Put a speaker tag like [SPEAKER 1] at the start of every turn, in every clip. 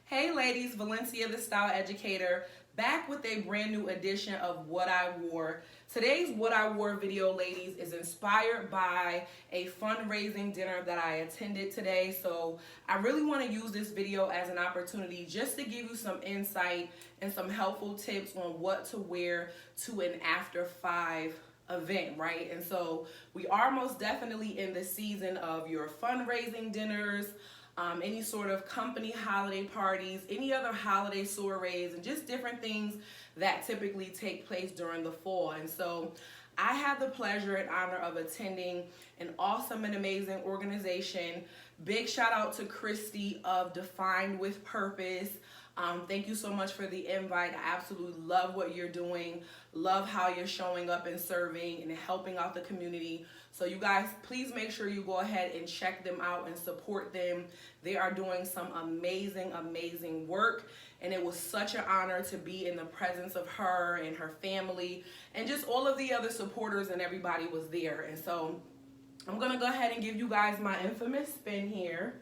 [SPEAKER 1] Hey ladies, Valencia the Style Educator, back with a brand new edition of What I Wore. Today's What I Wore video, ladies, is inspired by a fundraising dinner that I attended today. So I really want to use this video as an opportunity just to give you some insight and some helpful tips on what to wear to an after 5 event, right? And so we are most definitely in the season of your fundraising dinners, any sort of company holiday parties, any other holiday soirees, and just different things that typically take place during the fall. And so I had the pleasure and honor of attending an awesome and amazing organization. Big shout out to Christy of Defined with Purpose. Thank you so much for the invite. I absolutely love what you're doing. Love how you're showing up and serving and helping out the community. So you guys, please make sure you go ahead and check them out and support them. They are doing some amazing, amazing work. And it was such an honor to be in the presence of her and her family and just all of the other supporters, and everybody was there. And so I'm gonna go ahead and give you guys my infamous spin here.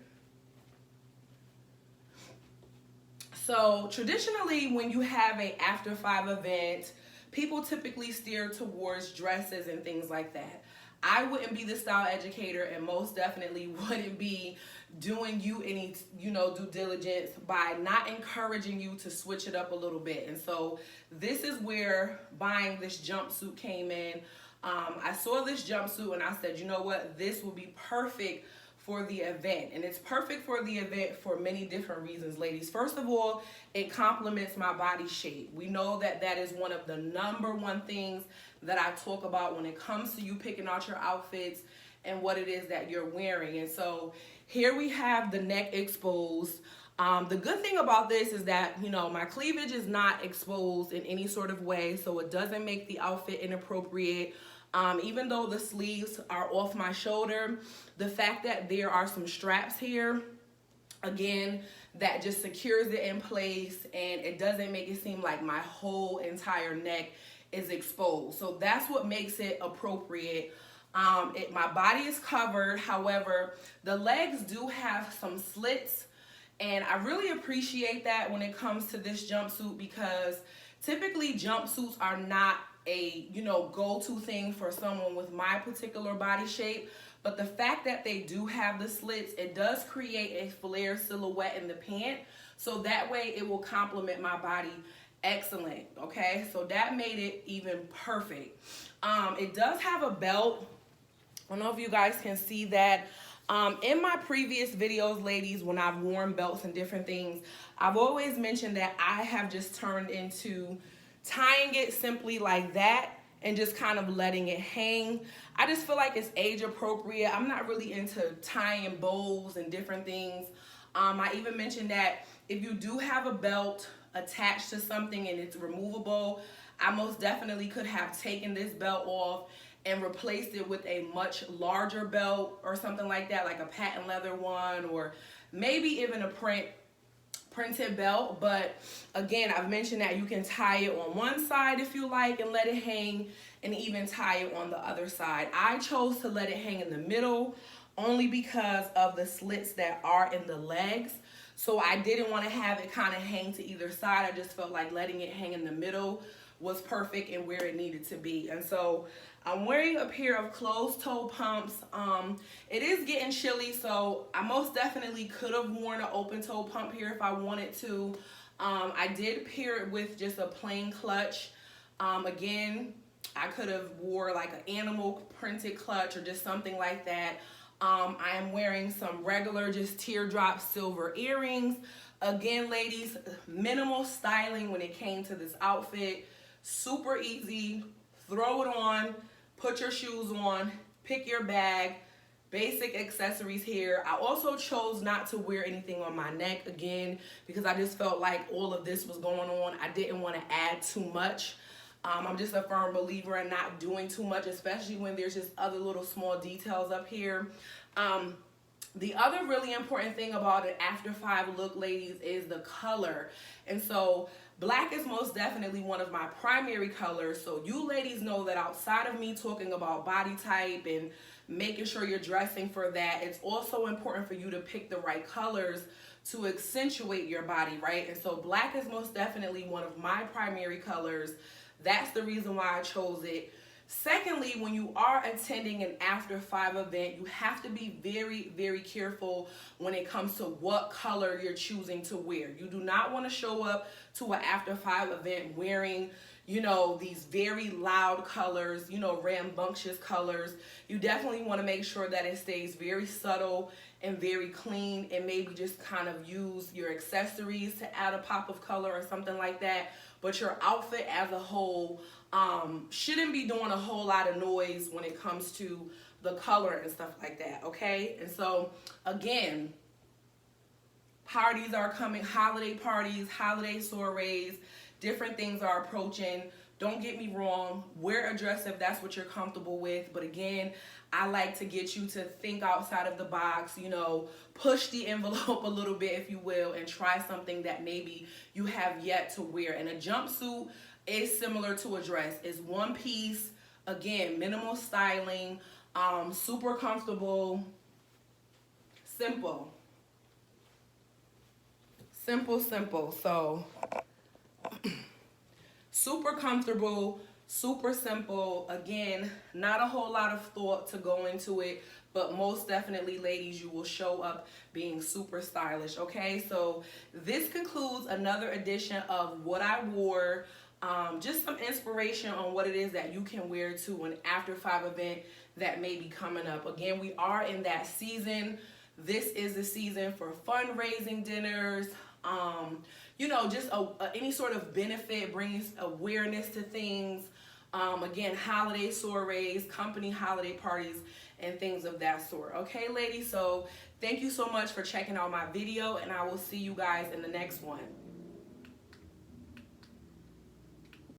[SPEAKER 1] So traditionally, when you have a after 5 event, people typically steer towards dresses and things like that. I wouldn't be the style educator and most definitely wouldn't be doing you any, due diligence by not encouraging you to switch it up a little bit. And so this is where buying this jumpsuit came in. I saw this jumpsuit and I said, you know what, this will be perfect for the event. And it's perfect for the event for many different reasons, ladies. First of all, it complements my body shape. We know that that is one of the #1 things that I talk about when it comes to you picking out your outfits and what it is that you're wearing. And so here we have the neck exposed. The good thing about this is that, my cleavage is not exposed in any sort of way, so it doesn't make the outfit inappropriate. Even though the sleeves are off my shoulder, the fact that there are some straps here, again, that just secures it in place and it doesn't make it seem like my whole entire neck is exposed. So that's what makes it appropriate. My body is covered, however, the legs do have some slits, and I really appreciate that when it comes to this jumpsuit, because typically jumpsuits are not a go-to thing for someone with my particular body shape, but the fact that they do have the slits, it does create a flare silhouette in the pant, so that way it will complement my body excellent. Okay, so that made it even perfect. It does have a belt. I don't know if you guys can see that. In my previous videos, ladies, when I've worn belts and different things, I've always mentioned that I have just turned into tying it simply like that and just kind of letting it hang. I just feel like it's age appropriate. I'm not really into tying bows and different things. I even mentioned that if you do have a belt attached to something and it's removable, I most definitely could have taken this belt off and replaced it with a much larger belt or something like that, like a patent leather one, or maybe even a printed belt. But again, I've mentioned that you can tie it on one side if you like and let it hang, and even tie it on the other side. I chose to let it hang in the middle only because of the slits that are in the legs. So I didn't want to have it kind of hang to either side. I just felt like letting it hang in the middle was perfect and where it needed to be. And so I'm wearing a pair of closed-toe pumps. It is getting chilly, so I most definitely could have worn an open-toe pump here if I wanted to. I did pair it with just a plain clutch. Again, I could have wore like an animal printed clutch or just something like that. I am wearing some regular just teardrop silver earrings. Again, ladies, minimal styling when it came to this outfit. Super easy. Throw it on, put your shoes on, pick your bag, basic accessories here. I also chose not to wear anything on my neck, again, because I just felt like all of this was going on. I didn't want to add too much. I'm just a firm believer in not doing too much, especially when there's just other little small details up here. The other really important thing about an after 5 look, ladies, is the color. And so black is most definitely one of my primary colors. So you ladies know that outside of me talking about body type and making sure you're dressing for that, it's also important for you to pick the right colors to accentuate your body, right? And so black is most definitely one of my primary colors. That's the reason why I chose it. Secondly, when you are attending an after 5 event, you have to be very, very careful when it comes to what color you're choosing to wear. You do not want to show up to an after 5 event wearing, you know, these very loud colors, you know, rambunctious colors. You definitely want to make sure that it stays very subtle and very clean, and maybe just kind of use your accessories to add a pop of color or something like that. But your outfit as a whole shouldn't be doing a whole lot of noise when it comes to the color and stuff like that, okay? And so, again, parties are coming, holiday parties, holiday soirees, different things are approaching. Don't get me wrong, wear a dress if that's what you're comfortable with. But again, I like to get you to think outside of the box, you know, push the envelope a little bit, if you will, and try something that maybe you have yet to wear. And a jumpsuit is similar to a dress. It's one piece, again, minimal styling, super comfortable, simple. Simple. So super comfortable, super simple. Again, not a whole lot of thought to go into it, but most definitely, ladies, you will show up being super stylish, okay? So this concludes another edition of What I Wore. Just some inspiration on what it is that you can wear to an after 5 event that may be coming up. Again, we are in that season. This is the season for fundraising dinners, you know, just any sort of benefit brings awareness to things. Again, holiday soirees, company holiday parties, and things of that sort. Okay, ladies, so thank you so much for checking out my video, and I will see you guys in the next one.